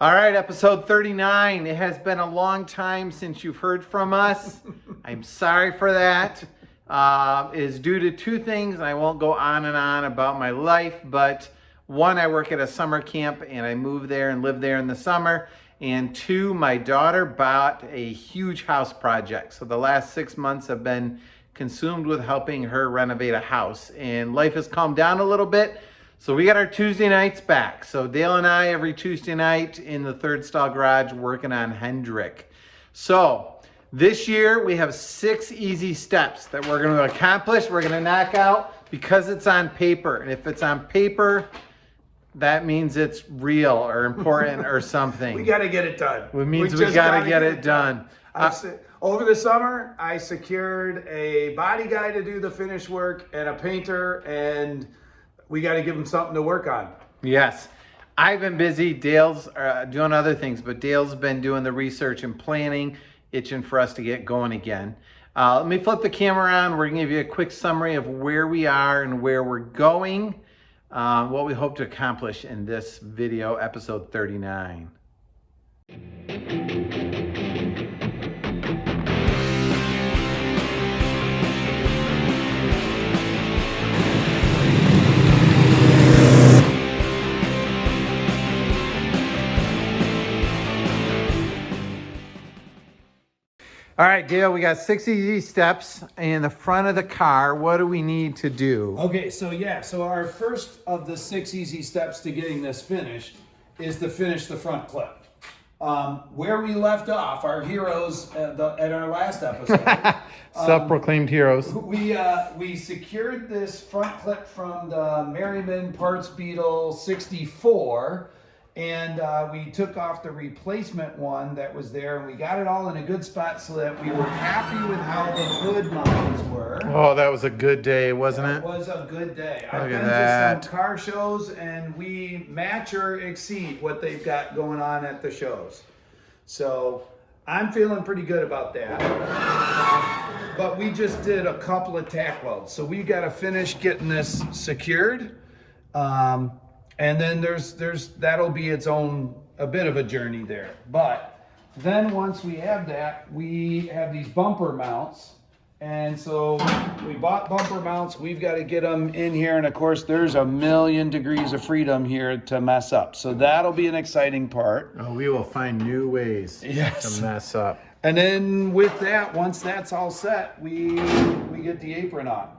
All right, episode 39. It has been a long time since you've heard from us. I'm sorry for that. It is due to two things. I won't go on and on about my life, but one, I work at a summer camp and I move there and live there in the summer. And two, my daughter bought a huge house project. So the last 6 months have been consumed with helping her renovate a house. And life has calmed down a little bit. So we got our Tuesday nights back. So Dale and I every Tuesday night in the third stall garage working on Hendrick. So this year we have 6 easy steps that we're going to accomplish. We're going to knock out because it's on paper. And if it's on paper, that means it's real or important or something. We got to get it done. It means we got to get it done. Over the summer, I secured a body guy to do the finish work and a painter, and we got to give them something to work on. Yes. I've been busy. Dale's doing other things, but Dale's been doing the research and planning, itching for us to get going again. Let me flip the camera on. We're going to give you a quick summary of where we are and where we're going, what we hope to accomplish in this video, episode 39. All right, Dale, we got 6 easy steps in the front of the car. What do we need to do? Okay, so our first of the 6 easy steps to getting this finished is to finish the front clip. Where we left off, our heroes at our last episode. Self-proclaimed heroes. We secured this front clip from the Merriman Parts Beetle 64. And we took off the replacement one that was there, and we got it all in a good spot so that we were happy with how the hood mounts were. Oh, that was a good day, wasn't it? It was a good day. I've Look been at that. to some car shows, and we match or exceed what they've got going on at the shows. So I'm feeling pretty good about that. But we just did a couple of tack welds, so we got to finish getting this secured. And then that'll be its own, a bit of a journey there. But then once we have that, we have these bumper mounts. And so we bought bumper mounts. We've got to get them in here. And of course, there's a million degrees of freedom here to mess up. So that'll be an exciting part. Oh, we will find new ways to mess up. And then with that, once that's all set, we get the apron on.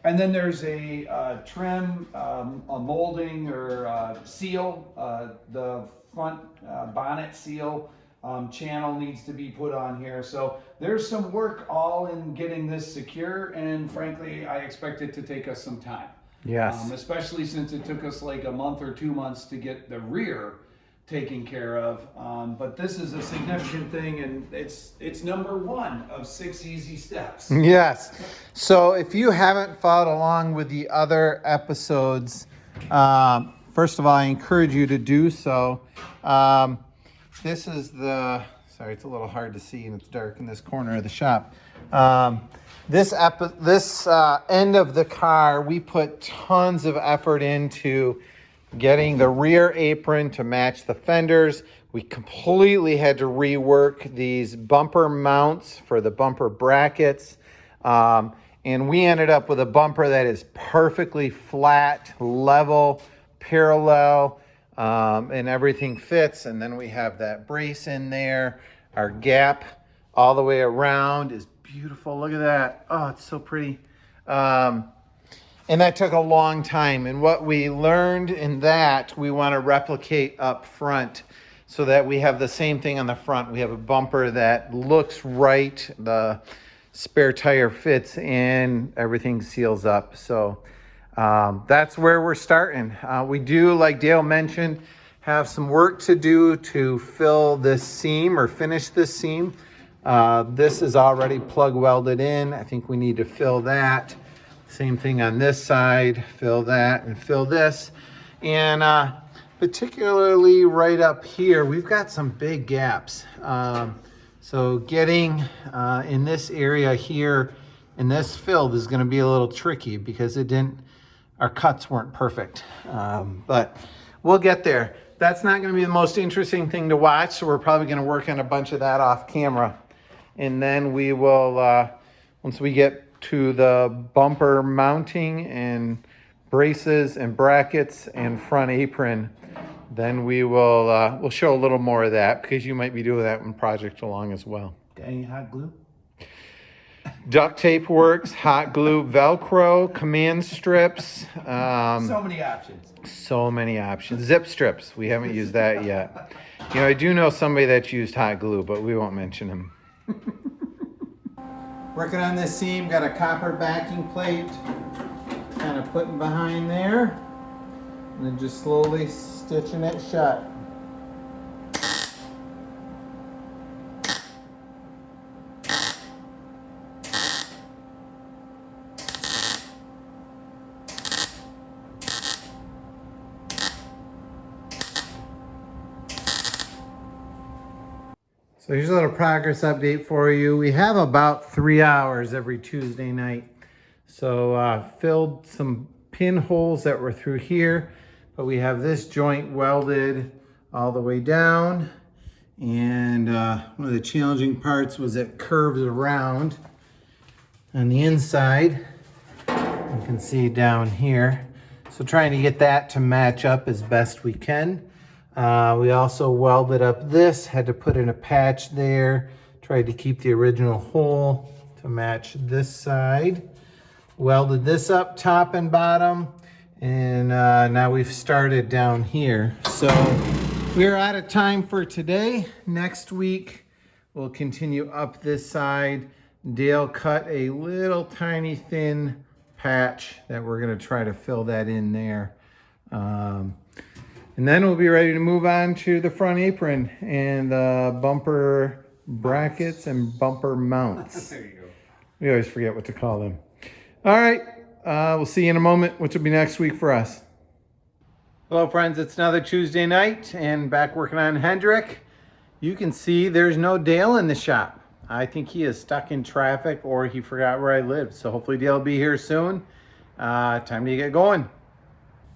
And then there's a trim, a molding or seal. The front bonnet seal channel needs to be put on here. So there's some work all in getting this secure. And frankly, I expect it to take us some time. Yes. Especially since it took us like a month or 2 months to get the rear taken care of. But this is a significant thing, and it's number 1 of 6 easy steps. Yes. So if you haven't followed along with the other episodes, first of all, I encourage you to do so. This is sorry, it's a little hard to see and it's dark in this corner of the shop. This end of the car, we put tons of effort into getting the rear apron to match the fenders. We completely had to rework these bumper mounts for the bumper brackets. And we ended up with a bumper that is perfectly flat, level, parallel, and everything fits. And then we have that brace in there. Our gap all the way around is beautiful. Look at that. Oh, it's so pretty. And that took a long time. And what we learned in that, we want to replicate up front so that we have the same thing on the front. We have a bumper that looks right. The spare tire fits in. Everything seals up. So that's where we're starting. We do, like Dale mentioned, have some work to do to fill this seam or finish this seam. This is already plug welded in. I think we need to fill that. Same thing on this side, fill that and fill this. And particularly right up here, we've got some big gaps. So getting in this area here, in this filled is gonna be a little tricky because our cuts weren't perfect. But we'll get there. that's not going to be the most interesting thing to watch, so we're probably going to work on a bunch of that off camera. And then we will, once we get to the bumper mounting and braces and brackets and front apron, then we will we'll show a little more of that, because you might be doing that in Project Along as well. Got any hot glue? Duct tape works, hot glue, Velcro, command strips. So many options. So many options. Zip strips. We haven't used that yet. You know, I do know somebody that's used hot glue, but we won't mention him. Working on this seam, got a copper backing plate, kind of putting behind there, and then just slowly stitching it shut. So here's a little progress update for you. We have about 3 hours every Tuesday night. So filled some pinholes that were through here, but we have this joint welded all the way down. And one of the challenging parts was it curves around on the inside. You can see down here. So trying to get that to match up as best we can. We also welded up this, had to put in a patch there, tried to keep the original hole to match this side. Welded this up top and bottom, and now we've started down here. So we're out of time for today. Next week, we'll continue up this side. Dale cut a little tiny thin patch that we're gonna try to fill that in there. And then we'll be ready to move on to the front apron and the bumper brackets and bumper mounts. There you go. We always forget what to call them. All right, we'll see you in a moment, which will be next week for us. Hello friends, it's another Tuesday night and back working on Hendrick. You can see there's no Dale in the shop. I think he is stuck in traffic or he forgot where I live. So hopefully Dale will be here soon. Time to get going.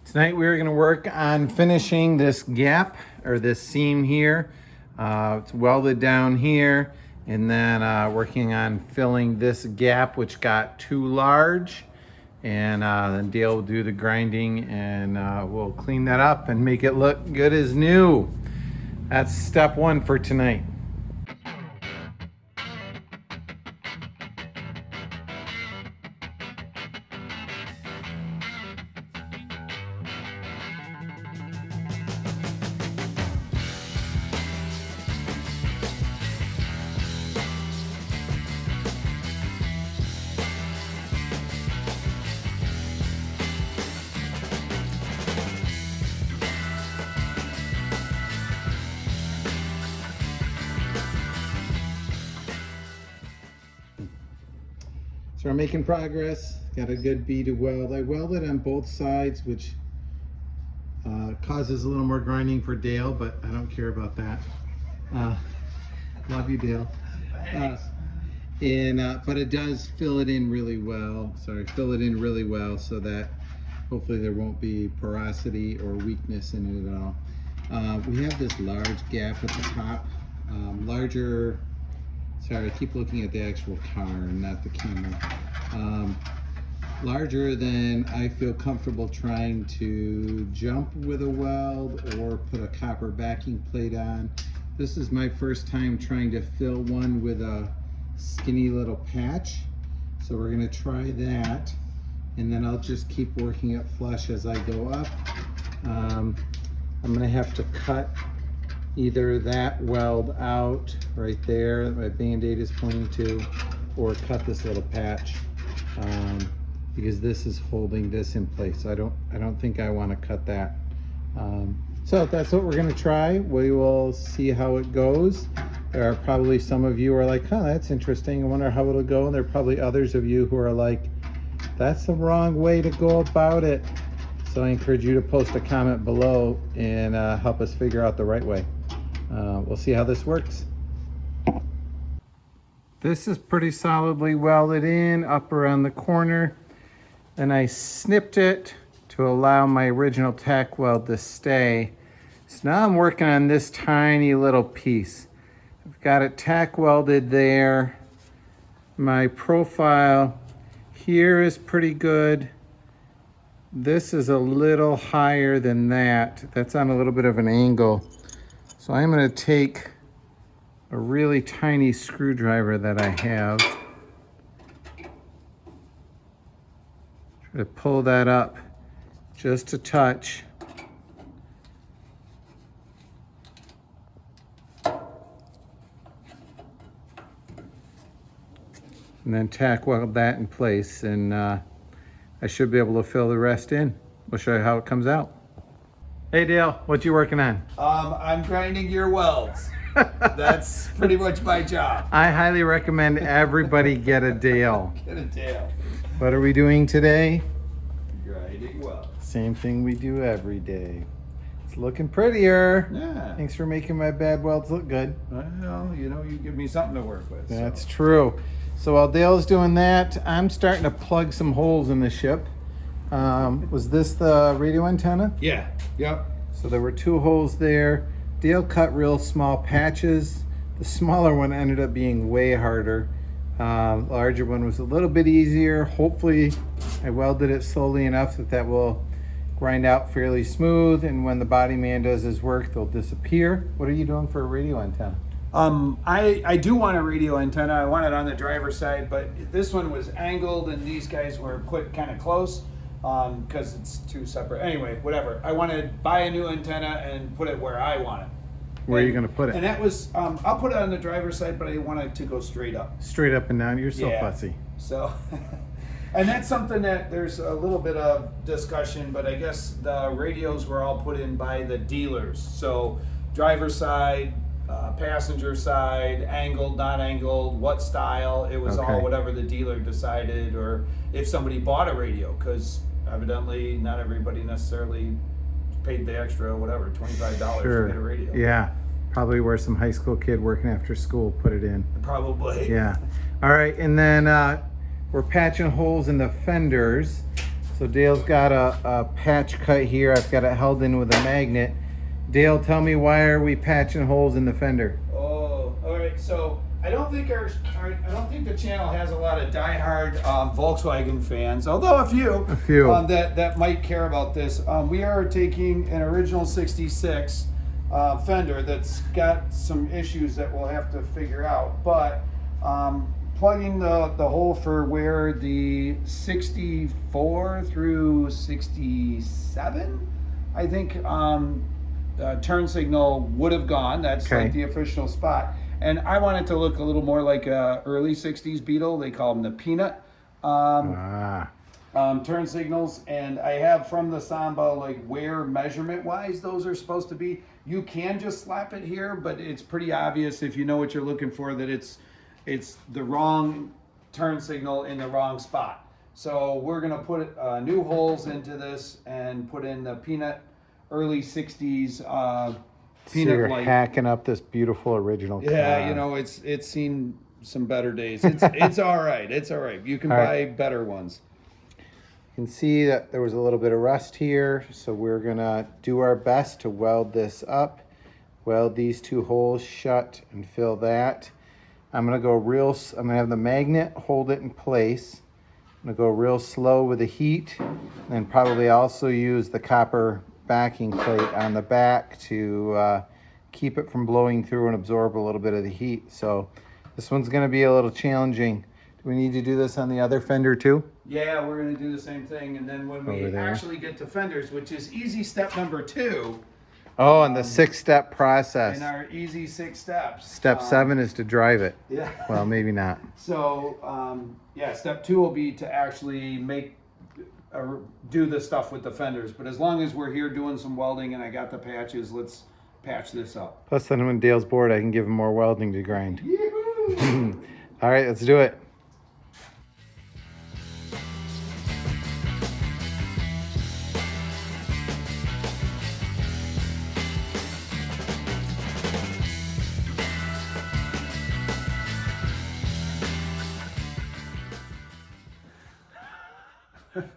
Tonight we're going to work on finishing this gap or this seam here. It's welded down here, and then working on filling this gap which got too large, and then Dale will do the grinding and we'll clean that up and make it look good as new. That's step one for tonight. So we're making progress. Got a good bead weld. I welded on both sides, which causes a little more grinding for Dale, but I don't care about that. Love you, Dale. But it does fill it in really well. Fill it in really well so that hopefully there won't be porosity or weakness in it at all. We have this large gap at the top, larger. Sorry, I keep looking at the actual car and not the camera. Larger than I feel comfortable trying to jump with a weld or put a copper backing plate on. This is my first time trying to fill one with a skinny little patch. So we're gonna try that, and then I'll just keep working it flush as I go up. I'm gonna have to cut either that weld out right there that my band-aid is pointing to, or cut this little patch because this is holding this in place. I don't think I want to cut that. So that's what we're going to try. We will see how it goes. There are probably some of you who are like, oh, that's interesting, I wonder how it'll go. And there are probably others of you who are like, that's the wrong way to go about it. So I encourage you to post a comment below and help us figure out the right way. We'll see how this works. This is pretty solidly welded in up around the corner. Then I snipped it to allow my original tack weld to stay. So now I'm working on this tiny little piece. I've got it tack welded there. My profile here is pretty good. This is a little higher than that. That's on a little bit of an angle. So I'm going to take a really tiny screwdriver that I have. Try to pull that up just a touch. And then tack weld that in place, and I should be able to fill the rest in. We'll show you how it comes out. Hey Dale, what you working on? I'm grinding your welds. That's pretty much my job. I highly recommend everybody get a Dale. Get a Dale. What are we doing today? Grinding welds. Same thing we do every day. It's looking prettier. Yeah. Thanks for making my bad welds look good. Well, you know, you give me something to work with. That's true. So while Dale's doing that, I'm starting to plug some holes in the ship. Was this the radio antenna? Yeah. Yep. So there were 2 holes there. Dale cut real small patches. The smaller one ended up being way harder. The larger one was a little bit easier. Hopefully I welded it slowly enough that will grind out fairly smooth, and when the body man does his work, they'll disappear. What are you doing for a radio antenna? I do want a radio antenna. I want it on the driver's side, but this one was angled and these guys were put kind of close because it's 2 separate. Anyway, whatever. I want to buy a new antenna and put it where I want it. Where are you going to put it? And that was, I'll put it on the driver's side, but I want it to go straight up. Straight up and down? You're so Yeah. fussy. So, and that's something that there's a little bit of discussion, but I guess the radios were all put in by the dealers. So driver's side, passenger side, angled, not angled, what style, it was Okay. all whatever the dealer decided, or if somebody bought a radio, because evidently not everybody necessarily paid the extra, whatever, $25 Sure. to get a radio. Yeah. Probably where some high school kid working after school put it in. Probably. Yeah. All right, and then we're patching holes in the fenders. So Dale's got a patch cut here. I've got it held in with a magnet. Dale, tell me, why are we patching holes in the fender? Oh, all right. So I don't think I don't think the channel has a lot of diehard Volkswagen fans, although a few that might care about this. We are taking an original '66 fender that's got some issues that we'll have to figure out, but plugging the hole for where the 64 through 67, I think, turn signal would have gone. That's Okay. like the official spot. And I want it to look a little more like a early 60s Beetle. They call them the Peanut turn signals. And I have from the Samba, like where measurement wise those are supposed to be. You can just slap it here, but it's pretty obvious if you know what you're looking for that it's the wrong turn signal in the wrong spot. So we're gonna put new holes into this and put in the Peanut early 60s So Peanut you're light. hacking up this beautiful original Yeah, car. you know, it's seen some better days. It's all right. It's all right. You can All buy right. better ones. You can see that there was a little bit of rust here, so we're gonna do our best to weld this up. Weld these 2 holes shut and fill that. I'm gonna have the magnet hold it in place. I'm gonna go real slow with the heat, and probably also use the copper backing plate on the back to keep it from blowing through and absorb a little bit of the heat. So this one's gonna be a little challenging. Do we need to do this on the other fender too? Yeah, we're gonna do the same thing, and then when we Over there. actually get to fenders, which is easy step number 2 Oh, and the 6-step process. in our easy 6 steps. Step 7 is to drive it. Yeah. Well, maybe not. So yeah, step 2 will be to actually do the stuff with the fenders. But as long as we're here doing some welding and I got the patches, let's patch this up. Plus, then when Dale's bored, I can give him more welding to grind. Yoo-hoo! All right, let's do it.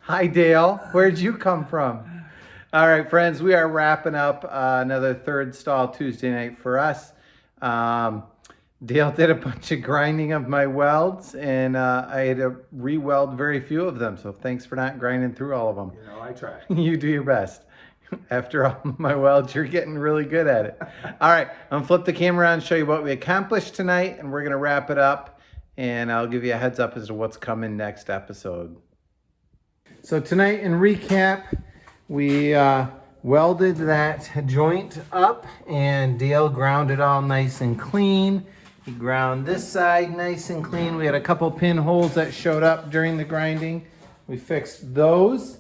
Hi, Dale. Where'd you come from? All right, friends, we are wrapping up another third stall Tuesday night for us. Dale did a bunch of grinding of my welds, and I had to re-weld very few of them. So thanks for not grinding through all of them. You know, I try. You do your best. After all my welds, you're getting really good at it. All right, I'm gonna flip the camera around and show you what we accomplished tonight, and we're gonna wrap it up, and I'll give you a heads up as to what's coming next episode. So tonight, in recap, we welded that joint up, and Dale ground it all nice and clean. He ground this side nice and clean. We had a couple pinholes that showed up during the grinding. We fixed those.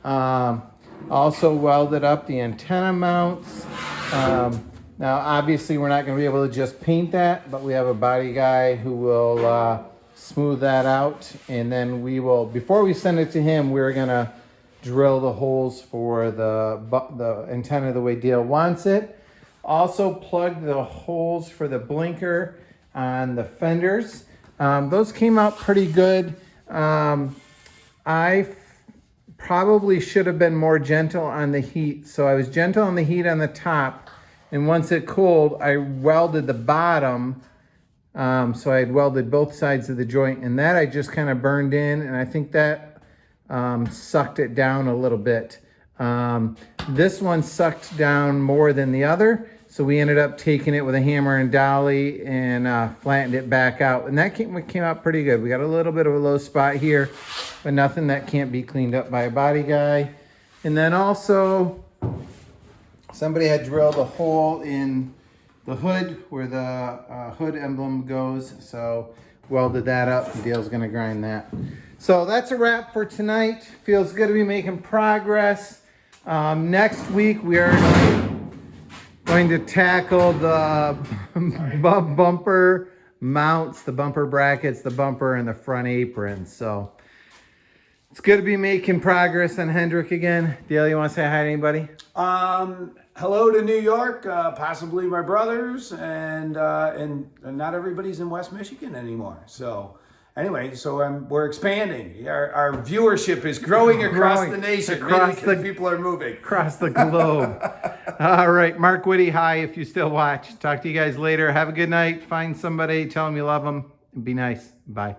Also welded up the antenna mounts. Now obviously we're not going to be able to just paint that, but we have a body guy who will smooth that out, and then we will, before we send it to him, we're going to drill the holes for the antenna the way Dale wants it. Also plugged the holes for the blinker on the fenders. Those came out pretty good. I probably should have been more gentle on the heat. So I was gentle on the heat on the top, and once it cooled, I welded the bottom. So I had welded both sides of the joint, and that I just kind of burned in, and I think that sucked it down a little bit. This one sucked down more than the other, so we ended up taking it with a hammer and dolly and flattened it back out, and that came out pretty good. We got a little bit of a low spot here, but nothing that can't be cleaned up by a body guy. And then also somebody had drilled a hole in the hood where the hood emblem goes, so welded that up, and Dale's gonna grind that. So that's a wrap for tonight. Feels good to be making progress. Next week we are going to tackle the bumper mounts, the bumper brackets, the bumper, and the front apron. So it's good to be making progress on Hendrick again. Dale, you want to say hi to anybody? Hello to New York, possibly my brothers, and not everybody's in West Michigan anymore. So anyway, we're expanding. Our viewership is growing across the nation. People are moving across the globe. All right, Mark Whitty, hi. If you still watch, talk to you guys later. Have a good night. Find somebody, tell them you love them, and be nice. Bye.